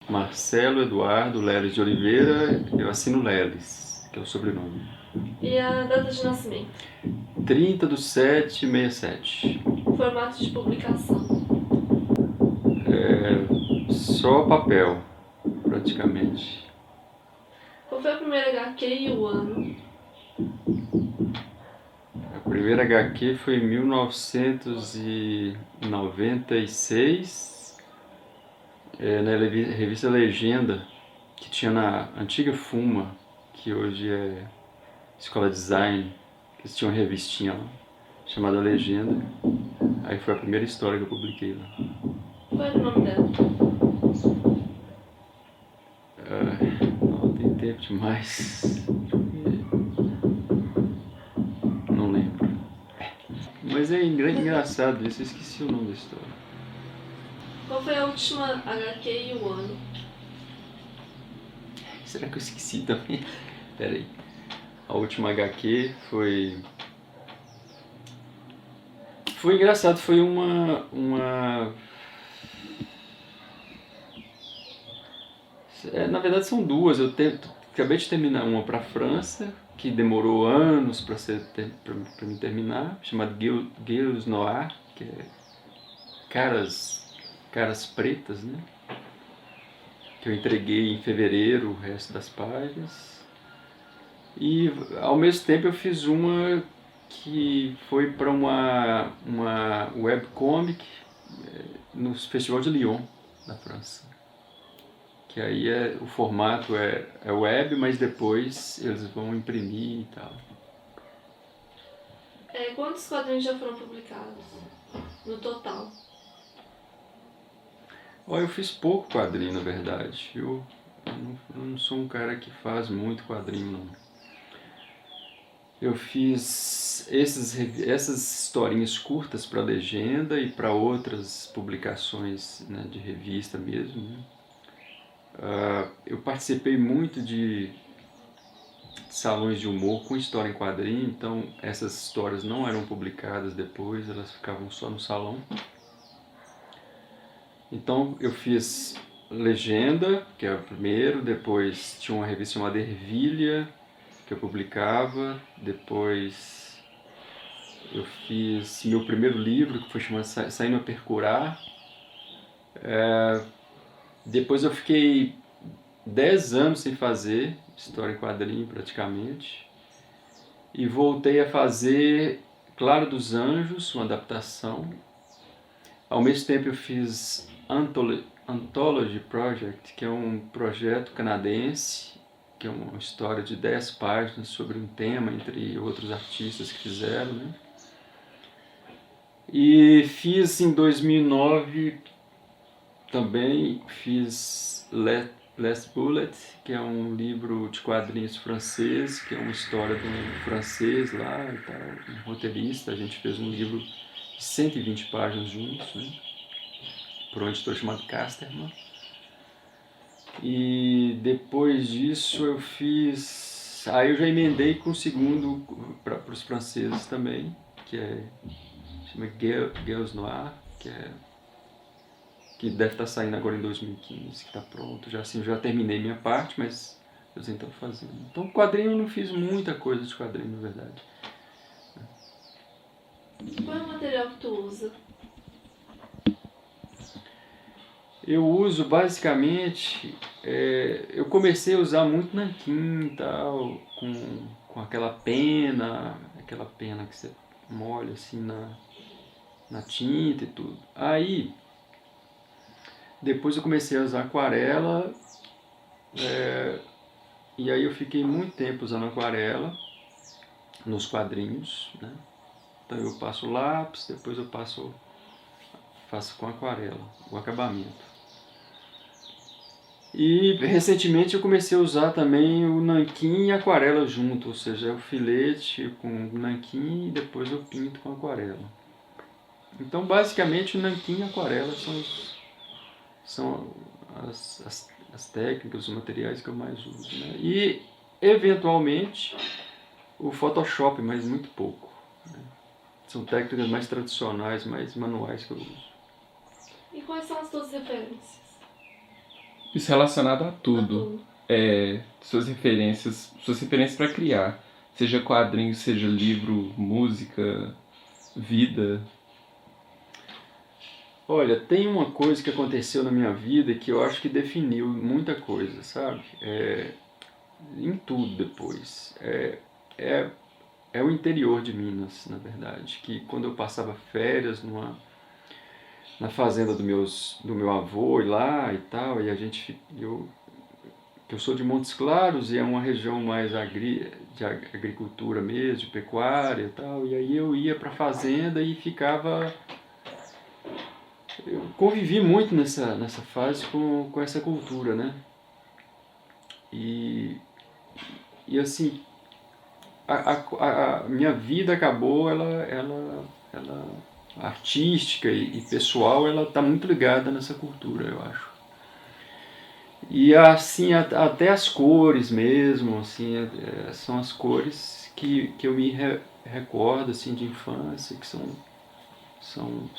Marcelo Eduardo Leles de Oliveira, eu assino Leles, que é o sobrenome. E a data de nascimento? 30/7/67. Formato de publicação? Só papel, praticamente. Qual foi a primeira HQ e o ano? A primeira HQ foi em 1996, na revista Legenda, que tinha na antiga Fuma, que hoje é Escola Design, que eles tinham uma revistinha lá, chamada Legenda. Aí foi a primeira história que eu publiquei lá. Qual era o nome dela? Não tem tempo demais. Não lembro. Mas é engraçado isso, eu esqueci o nome da história. Qual foi a última HQ e o ano? Será que eu esqueci também? Pera aí. A última HQ foi... Foi engraçado, foi na verdade são duas. Acabei de terminar uma para a França, que demorou anos para me terminar, chamada Gueuse Noir, que é caras pretas, né? Que eu entreguei em fevereiro o resto das páginas. E ao mesmo tempo eu fiz uma que foi para uma webcomic no Festival de Lyon, na França. Que aí o formato é web, mas depois eles vão imprimir e tal. Quantos quadrinhos já foram publicados? No total? Eu fiz pouco quadrinho, na verdade. Eu não sou um cara que faz muito quadrinho, não. Eu fiz essas historinhas curtas para Legenda e para outras publicações, né, de revista mesmo. Né? Eu participei muito de salões de humor com história em quadrinho, então essas histórias não eram publicadas depois, elas ficavam só no salão. Então eu fiz Legenda, que é o primeiro, depois tinha uma revista chamada Ervilha, que eu publicava, depois eu fiz meu primeiro livro, que foi chamado Saindo a Percurar. Depois eu fiquei 10 anos sem fazer história em quadrinho, praticamente. E voltei a fazer Claro dos Anjos, uma adaptação. Ao mesmo tempo eu fiz Anthology Project, que é um projeto canadense, que é uma história de 10 páginas sobre um tema, entre outros artistas que fizeram, né? E fiz em 2009 também, fiz Last Bullet, que é um livro de quadrinhos francês, que é uma história de um francês lá, um roteirista. A gente fez um livro de 120 páginas juntos, né? Por um editor chamado Casterman. E depois disso eu fiz... Aí eu já emendei com o segundo para os franceses também, que chama Gueuse Noir, que deve estar saindo agora em 2015, que está pronto. Já terminei minha parte, mas eu estou fazendo. Então quadrinho eu não fiz muita coisa de quadrinho, na verdade. Qual é o material que tu usa? Eu uso basicamente, eu comecei a usar muito nanquim e tal, com aquela pena que você molha assim na tinta e tudo. Aí, depois eu comecei a usar aquarela, e aí eu fiquei muito tempo usando aquarela nos quadrinhos, né? Então eu passo lápis, depois faço com aquarela, o acabamento. E recentemente eu comecei a usar também o nanquim e aquarela junto, ou seja, é o filete com nanquim e depois eu pinto com aquarela. Então basicamente o nanquim e a aquarela são as técnicas, os materiais que eu mais uso. Né? E eventualmente o Photoshop, mas muito pouco. Né? São técnicas mais tradicionais, mais manuais que eu uso. E quais são as tuas referências? Isso relacionado a a tudo. tudo. Suas referências para criar. Seja quadrinho, seja livro, música, vida. Olha, tem uma coisa que aconteceu na minha vida que eu acho que definiu muita coisa, sabe? Em tudo depois. É, é o interior de Minas, na verdade, que quando eu passava férias na fazenda do meu avô e lá e tal, e eu sou de Montes Claros e é uma região mais de agricultura mesmo, de pecuária e tal, e aí eu ia para a fazenda e ficava. Eu convivi muito nessa fase com essa cultura, né? E, e assim, a minha vida acabou, ela artística e pessoal, ela está muito ligada nessa cultura, eu acho. E assim, até as cores mesmo, assim, são as cores que eu me recordo assim, de infância, que são, são,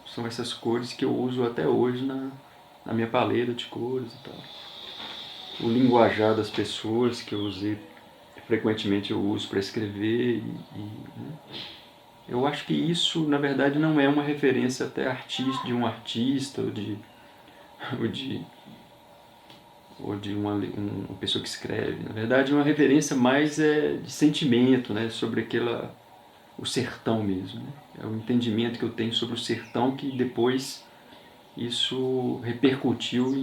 são essas cores que eu uso até hoje na minha paleta de cores e tal. O linguajar das pessoas que eu usei, frequentemente eu uso para escrever né? Eu acho que isso, na verdade, não é uma referência até de um artista ou de ou de uma pessoa que escreve. Na verdade, é uma referência mais de sentimento, né? Sobre o sertão mesmo. Né? É o entendimento que eu tenho sobre o sertão que depois isso repercutiu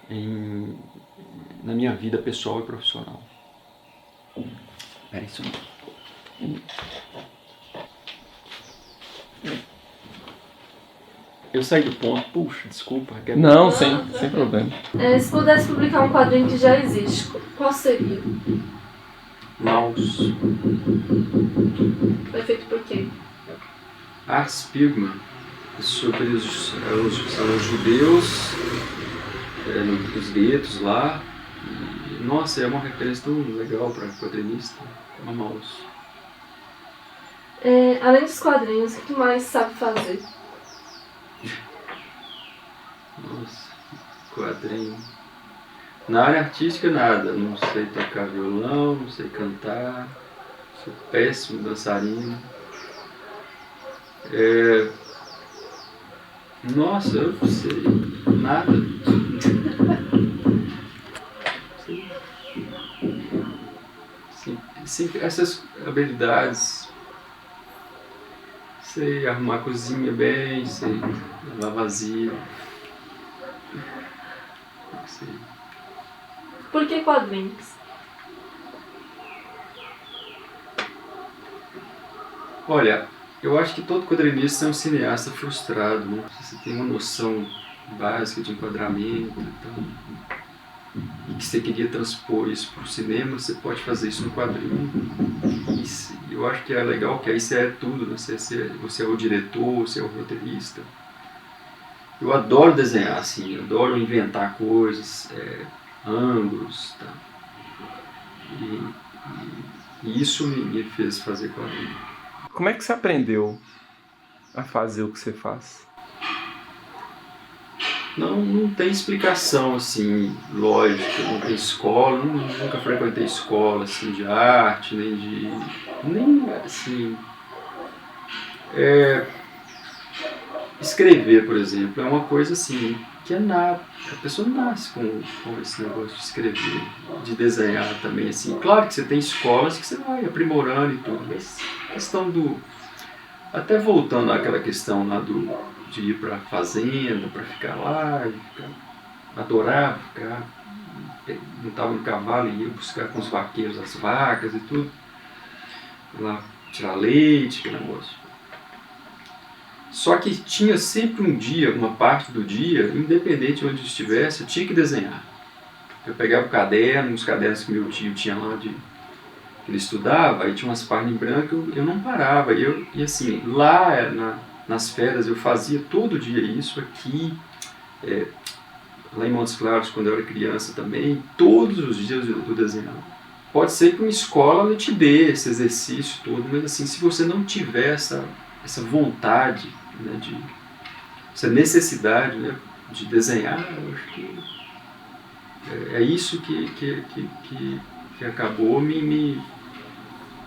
em, na minha vida pessoal e profissional. Peraí, só. Eu saí do ponto, puxa, desculpa. Não, sem problema. Se pudesse publicar um quadrinho que já existe, qual seria? Maus. Foi feito por quem? Ars Pigma. Sobre são os judeus, os guetos lá. E, nossa, é uma referência tão legal para quadrinista. É uma Maus. Além dos quadrinhos, o que tu mais sabe fazer? Nossa, quadrinho. Na área artística, nada. Não sei tocar violão, não sei cantar. Sou péssimo dançarino. Nossa, eu não sei. Nada. Sim, essas habilidades. Sei arrumar a cozinha bem, sei lavar vasilha. Sei. Por que quadrinhos? Olha, eu acho que todo quadrinista é um cineasta frustrado, né? Você tem uma noção básica de enquadramento e que você queria transpor isso para o cinema, você pode fazer isso no quadrinho. E eu acho que é legal que aí você é tudo, né? Você é o diretor, você é o roteirista. Eu adoro desenhar, assim, eu adoro inventar coisas, ângulos, tá? E isso me fez fazer quadrinho. Como é que você aprendeu a fazer o que você faz? Não tem explicação, assim, lógica, não tem escola, nunca frequentei escola, assim, de arte, nem, assim... Escrever, por exemplo, é uma coisa, assim, que a pessoa nasce com esse negócio de escrever, de desenhar também, assim. Claro que você tem escolas que você vai aprimorando e tudo, mas a questão até voltando àquela questão lá de ir para a fazenda, para ficar lá, adorava ficar, montava no cavalo e ia buscar com os vaqueiros as vacas e tudo, lá tirar leite, aquele negócio. Só que tinha sempre um dia, uma parte do dia, independente de onde estivesse, eu tinha que desenhar. Eu pegava o caderno, os cadernos que meu tio tinha lá que ele estudava, aí tinha umas páginas em branco, eu não parava. E assim, lá nas férias eu fazia todo dia isso aqui, lá em Montes Claros, quando eu era criança também, todos os dias eu desenhava. Pode ser que uma escola te dê esse exercício todo, mas assim, se você não tiver essa vontade, né, essa necessidade, né, de desenhar, eu acho que é isso que acabou me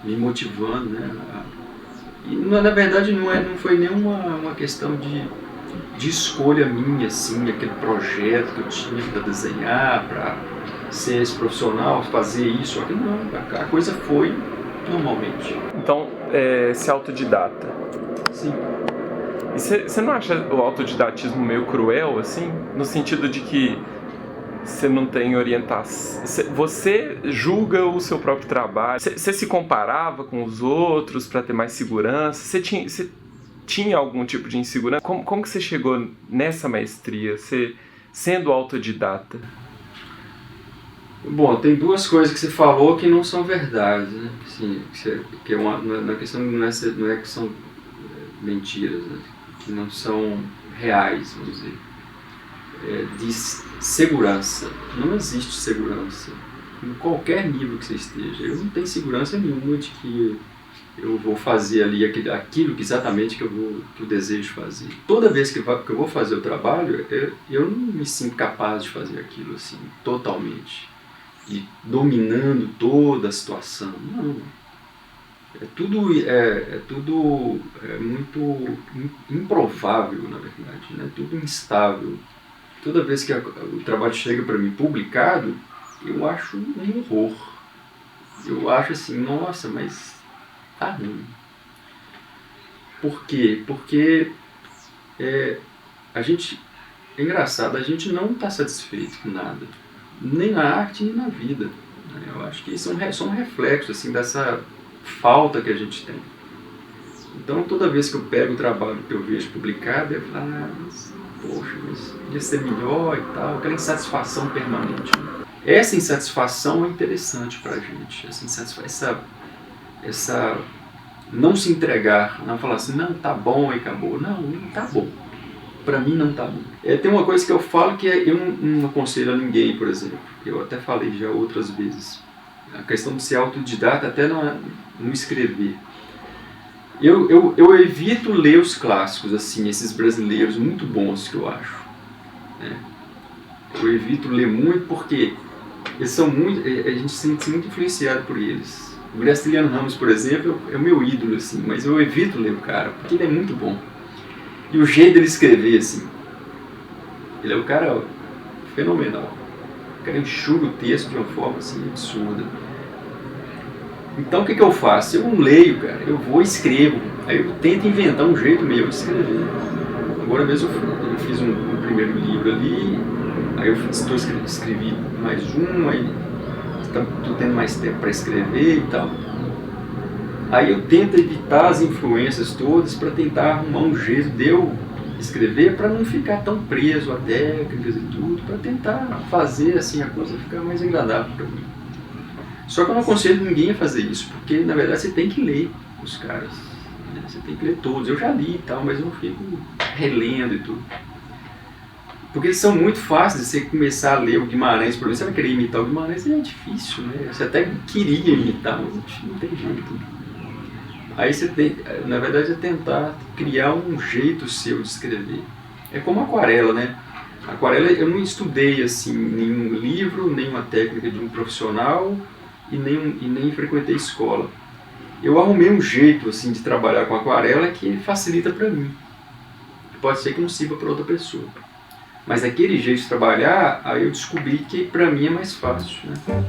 motivando, né? E na verdade não foi nenhuma questão de escolha minha, assim, aquele projeto que eu tinha para desenhar, para ser esse profissional, fazer isso, aquilo, não, a coisa foi normalmente. Então, ser autodidata. Sim. E você não acha o autodidatismo meio cruel, assim? No sentido de que você não tem orientação. Você julga o seu próprio trabalho. Você se comparava com os outros para ter mais segurança? Você tinha algum tipo de insegurança? Como que você chegou nessa maestria, sendo autodidata? Bom, tem duas coisas que você falou que não são verdade, né? Assim, que é na questão não é que são mentiras, né? Que não são reais, vamos dizer. De segurança. Não existe segurança. Em qualquer nível que você esteja. Eu não tenho segurança nenhuma de que eu vou fazer ali aquilo que exatamente que eu desejo fazer. Toda vez que eu vou fazer o trabalho, eu não me sinto capaz de fazer aquilo assim, totalmente. E dominando toda a situação. Não. É tudo muito improvável, na verdade, né? Tudo instável. Toda vez que o trabalho chega para mim publicado, eu acho um horror. Eu acho assim, nossa, mas tá ruim. Por quê? Porque é engraçado, a gente não está satisfeito com nada. Nem na arte, nem na vida. Eu acho que isso é um reflexo assim, dessa falta que a gente tem. Então, toda vez que eu pego o trabalho que eu vejo publicado, eu falo, poxa, mas podia ser melhor e tal, aquela insatisfação permanente. Essa insatisfação é interessante pra gente, essa não se entregar, não falar assim, não, tá bom e acabou. Não tá bom. Pra mim não tá bom. Tem uma coisa que eu falo que eu não aconselho a ninguém, por exemplo, eu até falei já outras vezes, a questão de ser autodidata até não escrever. Eu evito ler os clássicos, assim, esses brasileiros muito bons que eu acho. Né? Eu evito ler muito porque eles são a gente se sente muito influenciado por eles. O Graciliano Ramos, por exemplo, é o meu ídolo, assim, mas eu evito ler o cara, porque ele é muito bom. E o jeito dele escrever, assim, ele é um cara fenomenal. O cara enxuga o texto de uma forma, assim, absurda. Então o que eu faço? Eu não leio, cara, eu vou e escrevo. Aí eu tento inventar um jeito meu de escrever. Agora mesmo eu fiz um primeiro livro ali, aí eu escrevi mais um, aí estou tendo mais tempo para escrever e tal. Aí eu tento evitar as influências todas para tentar arrumar um jeito de eu escrever para não ficar tão preso a técnicas e tudo, para tentar fazer assim a coisa ficar mais agradável para mim. Só que eu não aconselho ninguém a fazer isso, porque na verdade você tem que ler os caras, né? Você tem que ler todos. Eu já li e tal, mas eu não fico relendo e tudo. Porque eles são muito fáceis de você começar a ler o Guimarães, por exemplo, você vai querer imitar o Guimarães, é difícil, né? Você até queria imitar, mas não tem jeito. Aí você tem, na verdade, é tentar criar um jeito seu de escrever. É como aquarela, né? Aquarela eu não estudei assim nenhum livro, nenhuma técnica de um profissional e nem frequentei escola. Eu arrumei um jeito assim de trabalhar com aquarela que facilita para mim. Pode ser que não sirva para outra pessoa. Mas aquele jeito de trabalhar, aí eu descobri que para mim é mais fácil, né?